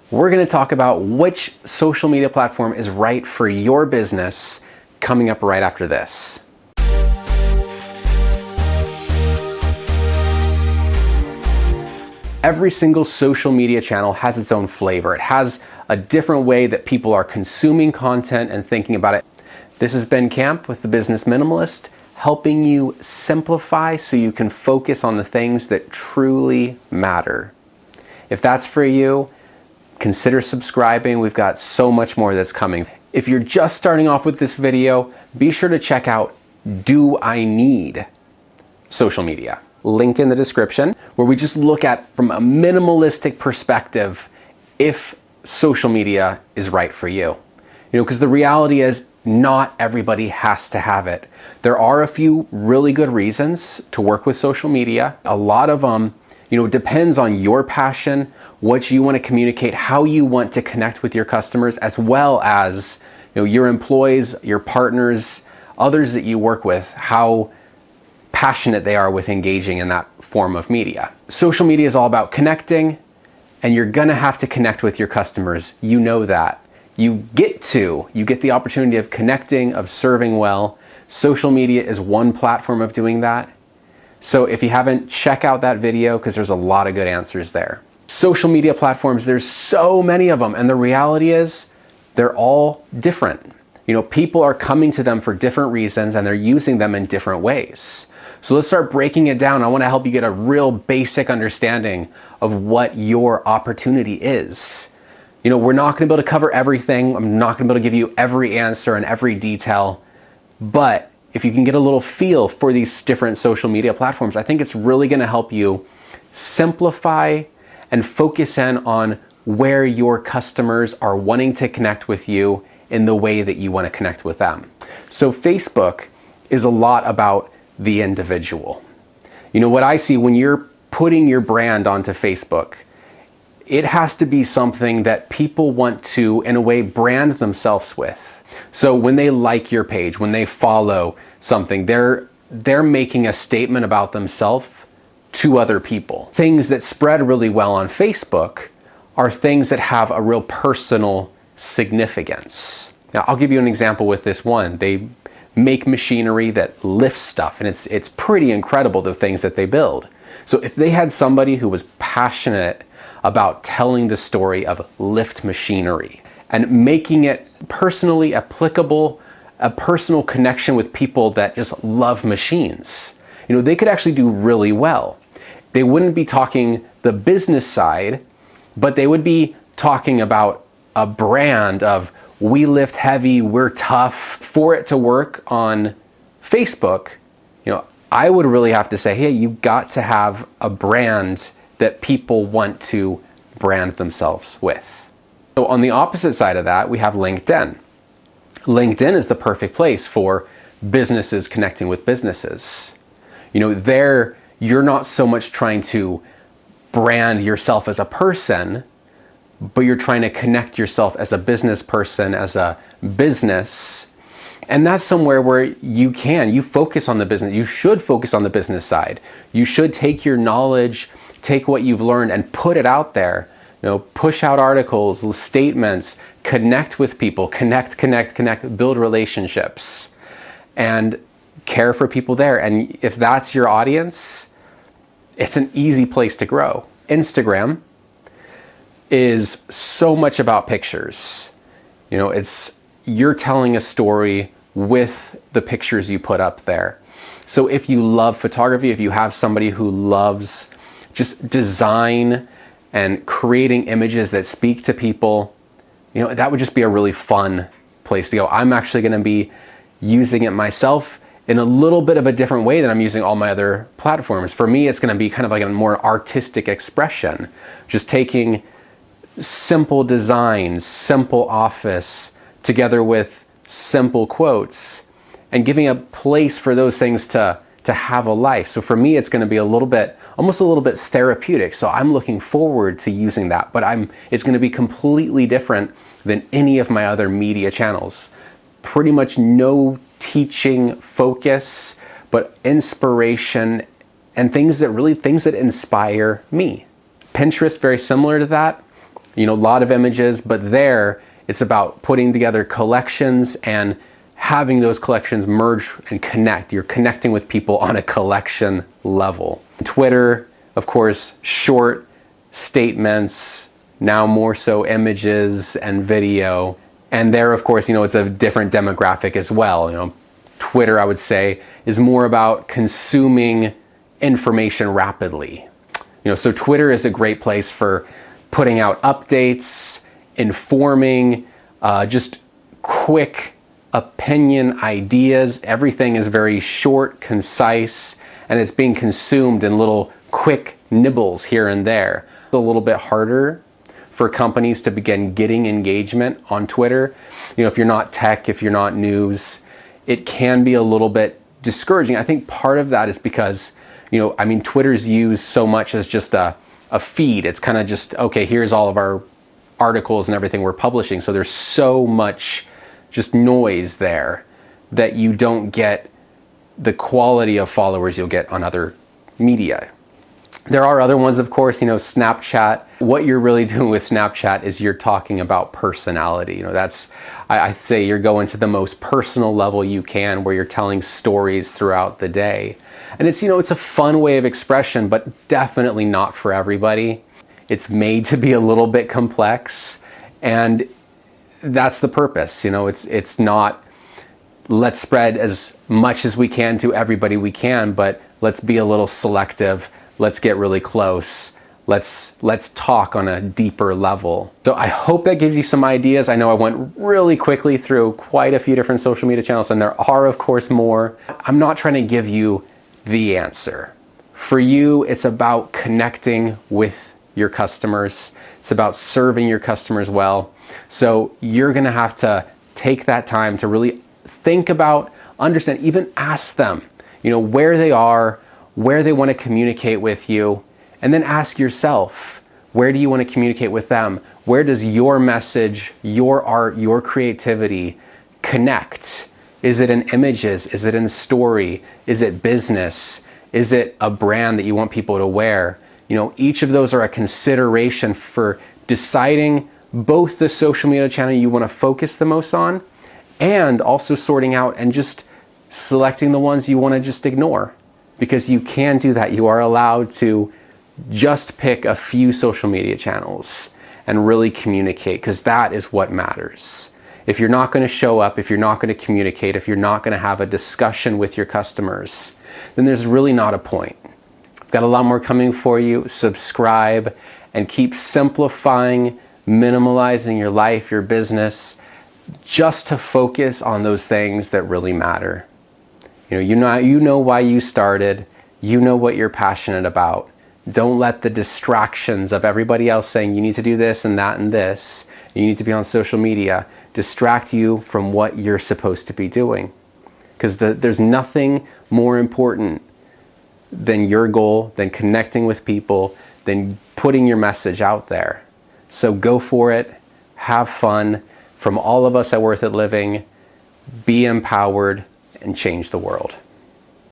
we're going to talk about which social media platform is right for your business coming up right after this. Every single social media channel has its own flavor. It has a different way that people are consuming content and thinking about it. This is Ben Kamp with the Business Minimalist, helping you simplify so you can focus on the things that truly matter. If that's for you, consider subscribing. We've got so much more that's coming. If you're just starting off with this video, be sure to check out Do I Need Social Media? Link in the description, where we just look at, from a minimalistic perspective, if social media is right for you. Because the reality is not everybody has to have it. There are a few really good reasons to work with social media. A lot of them, depends on your passion, what you want to communicate, how you want to connect with your customers, as well as your employees, your partners, others that you work with, how passionate they are with engaging in that form of media. Social media is all about connecting, and you're gonna have to connect with your customers. You know that. You get the opportunity of connecting, of serving well. Social media is one platform of doing that. So if you haven't, check out that video because there's a lot of good answers there. Social media platforms, there's so many of them, and the reality is they're all different. People are coming to them for different reasons, and they're using them in different ways. So let's start breaking it down. I want to help you get a real basic understanding of what your opportunity is. We're not going to be able to cover everything. I'm not going to be able to give you every answer and every detail, but if you can get a little feel for these different social media platforms, I think it's really going to help you simplify and focus in on where your customers are wanting to connect with you in the way that you want to connect with them. So Facebook is a lot about the individual. What I see when you're putting your brand onto Facebook, it has to be something that people want to, in a way, brand themselves with. So when they like your page, when they follow something, they're making a statement about themselves to other people. Things that spread really well on Facebook are things that have a real personal significance. Now, I'll give you an example with this one. They make machinery that lifts stuff, and it's pretty incredible, the things that they build. So if they had somebody who was passionate about telling the story of lift machinery and making it personally applicable, a personal connection with people that just love machines, they could actually do really well. They wouldn't be talking the business side, but they would be talking about a brand of, we lift heavy, we're tough. For it to work on Facebook, I would really have to say, hey, you got to have a brand that people want to brand themselves with. So on the opposite side of that, we have LinkedIn. LinkedIn is the perfect place for businesses connecting with businesses. There, you're not so much trying to brand yourself as a person, but you're trying to connect yourself as a business person, as a business. And that's somewhere where you focus on the business. You should focus on the business side. You should take your knowledge, take what you've learned and put it out there. Push out articles, statements, connect with people, connect, build relationships, and care for people there. And if that's your audience, it's an easy place to grow. Instagram is so much about pictures. You're telling a story with the pictures you put up there. So if you love photography, if you have somebody who loves just design and creating images that speak to people, that would just be a really fun place to go. I'm actually going to be using it myself in a little bit of a different way than I'm using all my other platforms. For me, it's going to be kind of like a more artistic expression, just taking simple designs, simple office, together with simple quotes, and giving a place for those things to have a life. So for me, it's going to be almost a little bit therapeutic. So I'm looking forward to using that, but it's going to be completely different than any of my other media channels. Pretty much no teaching focus, but inspiration and things that inspire me. Pinterest, very similar to that. a lot of images, but there it's about putting together collections and having those collections merge and connect. You're connecting with people on a collection level. Twitter, of course, short statements, now more so images and video. And there, of course, it's a different demographic as well. Twitter, I would say, is more about consuming information rapidly. So Twitter is a great place for putting out updates, informing, just quick opinion ideas. Everything is very short, concise, and it's being consumed in little quick nibbles here and there. It's a little bit harder for companies to begin getting engagement on Twitter. If you're not tech, if you're not news, it can be a little bit discouraging. I think part of that is because, Twitter's used so much as just a feed. It's kind of just, okay, here's all of our articles and everything we're publishing. So there's so much just noise there that you don't get the quality of followers you'll get on other media. There are other ones, of course, Snapchat. What you're really doing with Snapchat is you're talking about personality. I say you're going to the most personal level you can, where you're telling stories throughout the day. And it's a fun way of expression, but definitely not for everybody. It's made to be a little bit complex, and that's the purpose. It's not, let's spread as much as we can to everybody we can, but let's be a little selective. Let's get really close. Let's talk on a deeper level. So I hope that gives you some ideas. I know I went really quickly through quite a few different social media channels, and there are, of course, more. I'm not trying to give you the answer. For you, it's about connecting with your customers. It's about serving your customers well. So you're gonna have to take that time to really think about, understand, even ask them, where they are, where they want to communicate with you, and then ask yourself, where do you want to communicate with them? Where does your message, your art, your creativity connect? Is it in images? Is it in story? Is it business? Is it a brand that you want people to wear? Each of those are a consideration for deciding both the social media channel you want to focus the most on, and also sorting out and just selecting the ones you want to just ignore. Because you can do that. You are allowed to just pick a few social media channels and really communicate, because that is what matters. If you're not going to show up, if you're not going to communicate, if you're not going to have a discussion with your customers, then there's really not a point. I've got a lot more coming for you. Subscribe and keep simplifying, minimalizing your life, your business, just to focus on those things that really matter. You know why you started. You know what you're passionate about. Don't let the distractions of everybody else saying you need to do this and that and this, you need to be on social media, distract you from what you're supposed to be doing. Because there's nothing more important than your goal, than connecting with people, than putting your message out there. So go for it. Have fun. From all of us at Worth It Living, be empowered and change the world.